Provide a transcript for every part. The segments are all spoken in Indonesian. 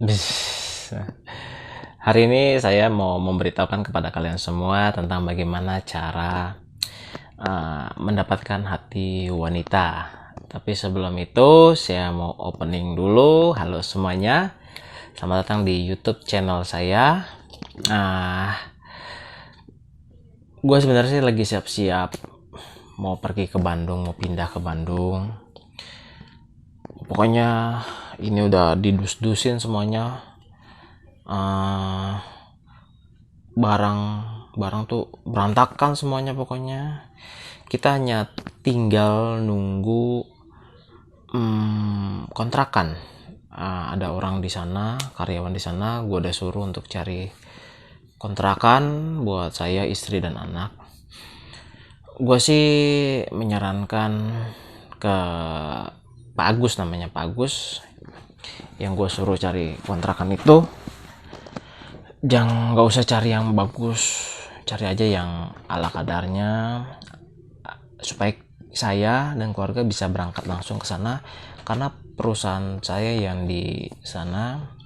Bis. Hari ini saya mau memberitahukan kepada kalian semua tentang bagaimana cara mendapatkan hati wanita. Tapi sebelum itu, saya mau opening dulu. Halo semuanya, selamat datang di YouTube channel saya. Gue sebenarnya sih lagi siap-siap mau pergi ke Bandung, mau pindah ke Bandung. Pokoknya ini udah didus-dusin semuanya. Barang-barang tuh berantakan semuanya, pokoknya kita hanya tinggal nunggu kontrakan. Ada orang di sana, karyawan di sana, gue udah suruh untuk cari kontrakan buat saya, istri dan anak. Gue sih menyarankan ke Pak Agus, namanya Pak Agus, yang gue suruh cari kontrakan itu, jangan, nggak usah cari yang bagus, cari aja yang ala kadarnya, supaya saya dan keluarga bisa berangkat langsung ke sana, karena perusahaan saya yang di sana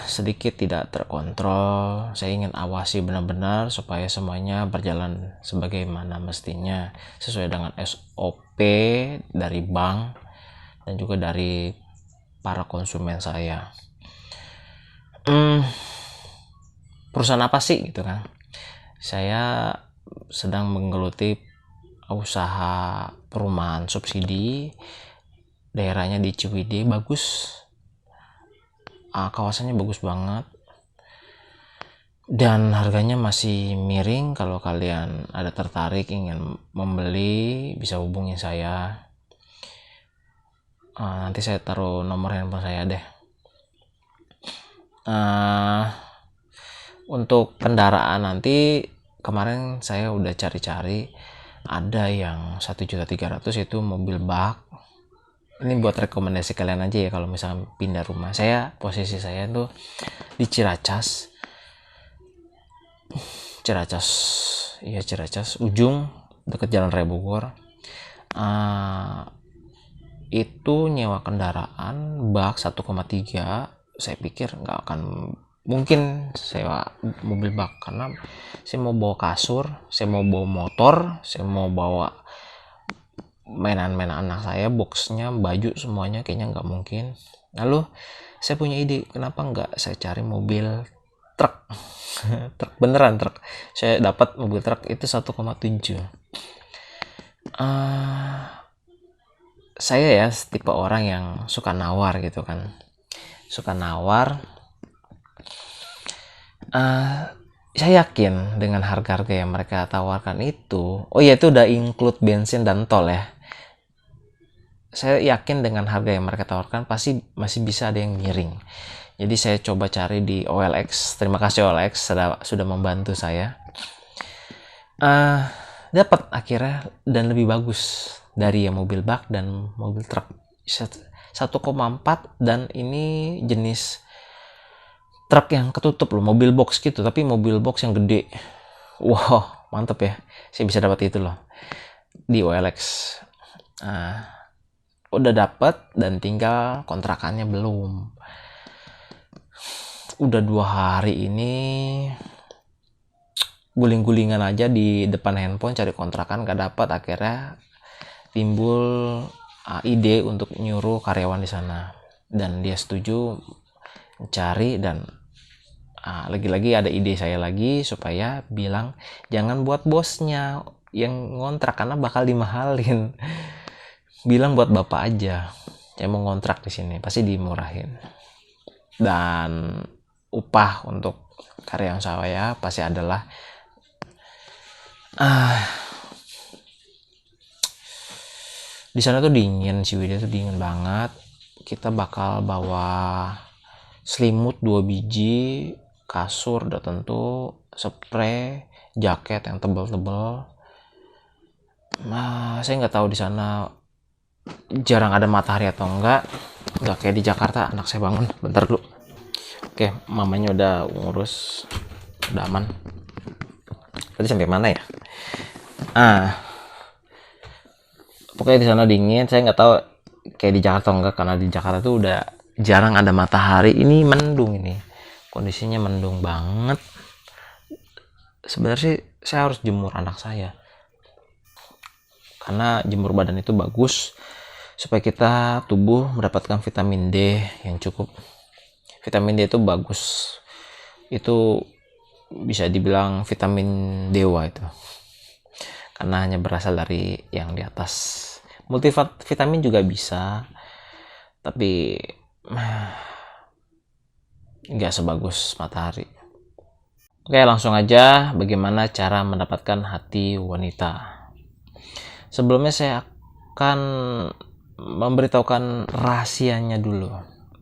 sedikit tidak terkontrol. Saya ingin awasi benar-benar supaya semuanya berjalan sebagaimana mestinya, sesuai dengan SOP dari bank dan juga dari para konsumen saya. Perusahaan apa sih gitu kan? Saya sedang menggeluti usaha perumahan subsidi, daerahnya di Ciwidey, bagus, kawasannya bagus banget, dan harganya masih miring. Kalau kalian ada tertarik ingin membeli, bisa hubungi saya. Nanti saya taruh nomor handphone saya deh. Untuk kendaraan nanti, kemarin saya udah cari-cari, ada yang 1.300.000 itu mobil bak. Ini buat rekomendasi kalian aja ya, kalau misalnya pindah rumah. Posisi saya tuh di Ciracas, ujung deket Jalan Raya Bogor. Itu nyewa kendaraan bak 1,3, saya pikir nggak akan mungkin sewa mobil bak, karena saya mau bawa kasur, saya mau bawa motor, saya mau bawa mainan-mainan anak saya, boxnya, baju, semuanya, kayaknya nggak mungkin. Lalu saya punya ide, kenapa nggak saya cari mobil truk. Truk beneran, truk. Saya dapat mobil truk itu 1,7. Saya ya tipe orang yang suka nawar gitu kan, suka nawar. Saya yakin dengan harga-harga yang mereka tawarkan itu, oh ya, itu udah include bensin dan tol ya. Saya yakin dengan harga yang mereka tawarkan pasti masih bisa ada yang miring. Jadi saya coba cari di OLX. Terima kasih OLX sudah membantu saya. Dapat akhirnya, dan lebih bagus dari yang mobil bak dan mobil truk. 1,4, dan ini jenis truk yang ketutup loh, mobil box gitu, tapi mobil box yang gede. Wow, mantep ya, saya bisa dapat itu loh di OLX. Udah dapat, dan tinggal kontrakannya belum. Udah 2 hari ini guling-gulingan aja di depan handphone cari kontrakan, gak dapat. Akhirnya timbul ide untuk nyuruh karyawan di sana, dan dia setuju mencari. Dan lagi-lagi ada ide saya lagi, supaya bilang jangan buat bosnya yang ngontrak karena bakal dimahalin. Bilang buat bapak aja, saya mau ngontrak di sini, pasti dimurahin. Dan upah untuk karyawan saya pasti adalah di sana tuh dingin, Ciwidey tuh dingin banget. Kita bakal bawa selimut 2 biji, kasur udah tentu, spray, jaket yang tebal-tebal. Saya nggak tahu di sana jarang ada matahari atau enggak kayak di Jakarta. Anak saya bangun, bentar dulu. Oke, mamanya udah ngurus, udah aman. Tadi sampai mana ya? Pokoknya di sana dingin. Saya nggak tahu kayak di Jakarta enggak, karena di Jakarta tuh udah jarang ada matahari, ini mendung, ini kondisinya mendung banget. Sebenarnya sih saya harus jemur anak saya, karena jemur badan itu bagus supaya kita tubuh mendapatkan vitamin D yang cukup. Vitamin D itu bagus, itu bisa dibilang vitamin dewa itu, karena hanya berasal dari yang di atas. Multivitamin juga bisa, tapi nggak sebagus matahari. Oke, langsung aja bagaimana cara mendapatkan hati wanita. Sebelumnya saya akan memberitahukan rahasianya dulu,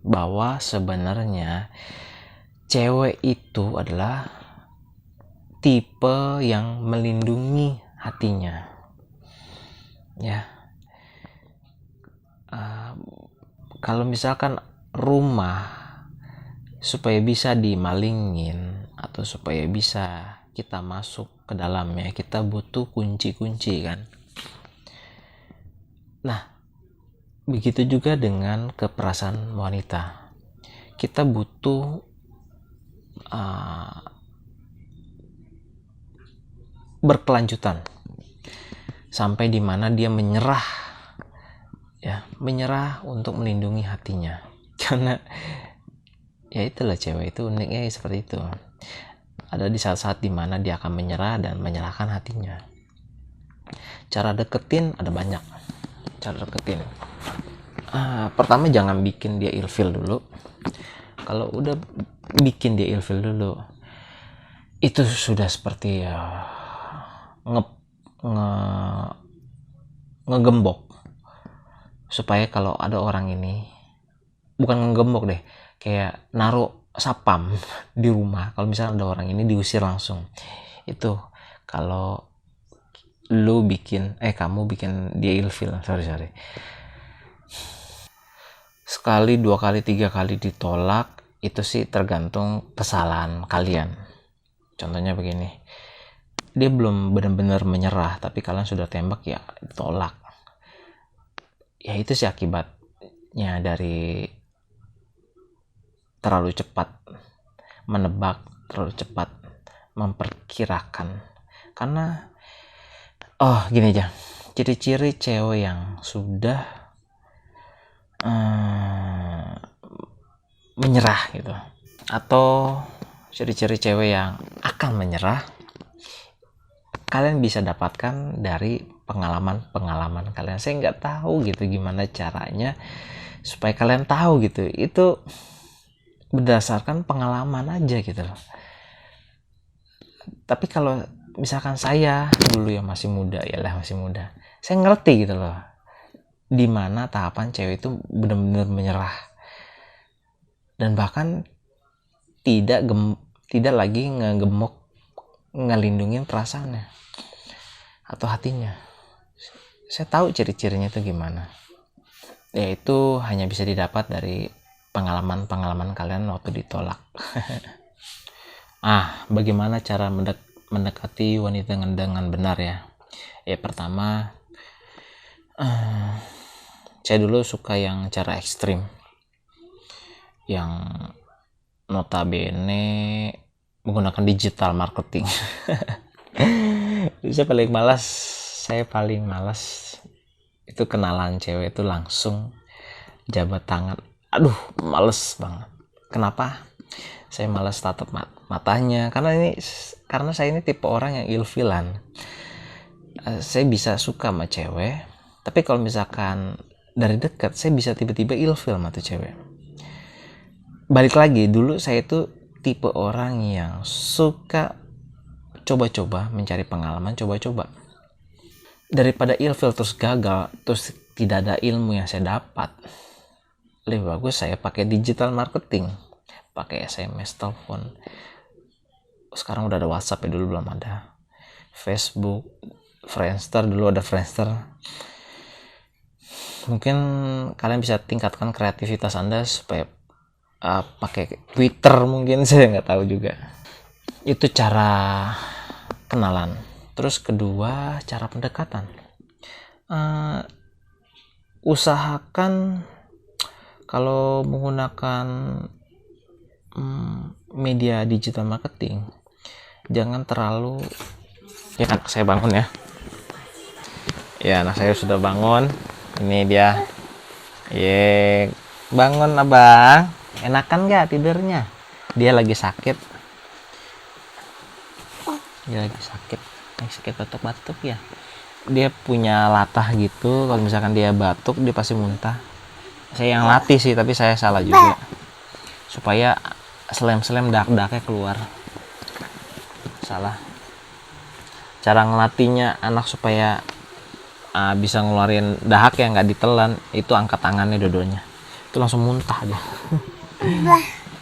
bahwa sebenarnya cewek itu adalah tipe yang melindungi hatinya, ya. Kalau misalkan rumah supaya bisa dimalingin atau supaya bisa kita masuk ke dalamnya, kita butuh kunci-kunci kan. Nah, begitu juga dengan keperasaan wanita. Kita butuh berkelanjutan sampai dimana dia menyerah, ya, menyerah untuk melindungi hatinya. Karena ya itulah, cewek itu uniknya seperti itu. Ada di saat-saat dimana dia akan menyerah dan menyerahkan hatinya. Cara deketin ada banyak. Cara deketin, pertama jangan bikin dia ilfil dulu. Kalau udah bikin dia ilfil dulu, itu sudah seperti ngegembok, supaya kalau ada orang ini, bukan ngegembok deh, kayak naruh sapam di rumah. Kalau misalnya ada orang ini, diusir langsung. Itu kalau kamu bikin dia ilfil. sorry sekali, 2 kali, 3 kali ditolak, itu sih tergantung kesalahan kalian. Contohnya begini, dia belum benar-benar menyerah, tapi kalian sudah tembak, ya ditolak. Ya itu sih akibatnya dari terlalu cepat menebak, terlalu cepat memperkirakan. Karena gini aja, ciri-ciri cewek yang sudah menyerah gitu, atau ciri-ciri cewek yang akan menyerah, kalian bisa dapatkan dari pengalaman kalian. Saya nggak tahu gitu gimana caranya supaya kalian tahu gitu, itu berdasarkan pengalaman aja gitu loh. Tapi kalau misalkan saya dulu yang masih muda, saya ngerti gitu loh, dimana tahapan cewek itu benar-benar menyerah, dan bahkan tidak lagi ngelindungin perasaannya atau hatinya. Saya tahu ciri-cirinya itu gimana. Yaitu hanya bisa didapat dari pengalaman kalian waktu ditolak. Bagaimana cara mendekati wanita dengan benar ya? Pertama, saya dulu suka yang cara ekstrim, yang notabene menggunakan digital marketing. Saya paling malas itu kenalan cewek itu langsung jabat tangan. Males banget. Kenapa? Saya malas tatap matanya, karena saya ini tipe orang yang ilfilan. Saya bisa suka sama cewek, tapi kalau misalkan dari dekat, saya bisa tiba-tiba ilfil sama tuh cewek. Balik lagi, dulu saya itu tipe orang yang suka coba-coba, mencari pengalaman, coba-coba. Daripada ilfil terus gagal, terus tidak ada ilmu yang saya dapat, lebih bagus saya pakai digital marketing, pakai SMS, telepon. Sekarang udah ada WhatsApp, ya dulu belum ada. Facebook, Friendster, dulu ada Friendster. Mungkin kalian bisa tingkatkan kreativitas Anda supaya pakai Twitter, mungkin, saya nggak tahu juga. Itu cara kenalan. Terus kedua, cara pendekatan. Usahakan Kalau menggunakan media digital marketing, jangan terlalu, ya kan saya bangun ya. Ya, anak saya sudah bangun. Ini dia. Ye, bangun abang. Enakan nggak tidurnya? Dia lagi sakit. Lagi sakit batuk-batuk ya. Dia punya latah gitu. Kalau misalkan dia batuk, dia pasti muntah. Saya yang latih sih, tapi saya salah juga. Supaya selem-selem dak-daknya keluar. Salah. Cara ngelatihnya anak supaya bisa ngeluarin dahak yang nggak ditelan, itu angkat tangannya dua-duanya, itu langsung muntah dia.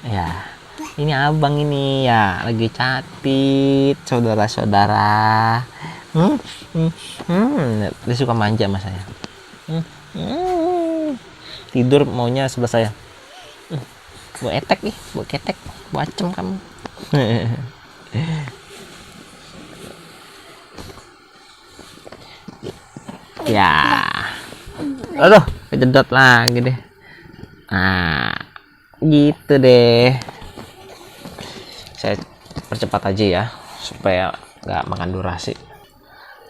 Ya, ini abang ini ya lagi catit, saudara-saudara. Dia suka manja sama saya. Tidur maunya sebelah saya. Bu etek nih, bu ketek, bu acem kamu. Ya, aduh, kejedot lagi deh. Nah, gitu deh. Saya percepat aja ya, supaya nggak makan durasi.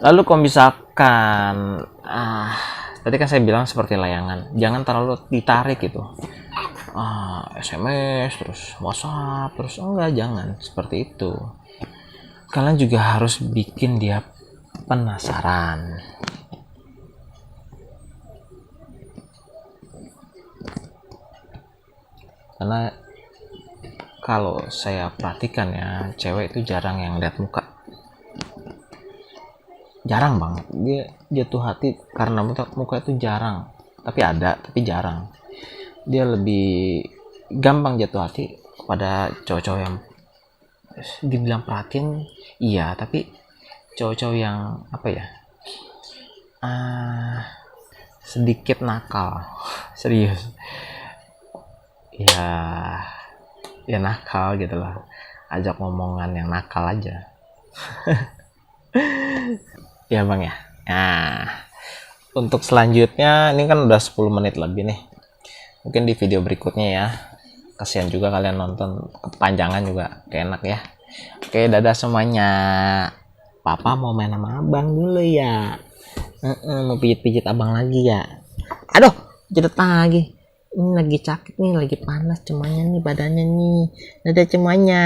Lalu kalau misalkan, tadi kan saya bilang seperti layangan, jangan terlalu ditarik gitu. SMS terus, WhatsApp terus, enggak, jangan seperti itu. Kalian juga harus bikin dia penasaran. Karena kalau saya perhatikan ya, cewek itu jarang yang lihat muka, jarang banget. Dia jatuh hati karena muka itu jarang, tapi ada, tapi jarang. Dia lebih gampang jatuh hati kepada cowok-cowok yang dibilang perhatiin, iya, tapi cowok-cowok yang apa ya, sedikit nakal. Serius ya nakal gitu lah, ajak ngomongan yang nakal aja. Ya bang ya. Nah, untuk selanjutnya ini kan udah 10 menit lebih nih, mungkin di video berikutnya ya. Kasihan juga kalian nonton kepanjangan juga, gak enak ya. Oke, dadah semuanya. Papa mau main sama abang dulu ya. Mau pijit-pijit abang lagi ya. Aduh, jedot lagi. Ini lagi sakit nih, lagi panas semuanya nih badannya nih. Dadah semuanya.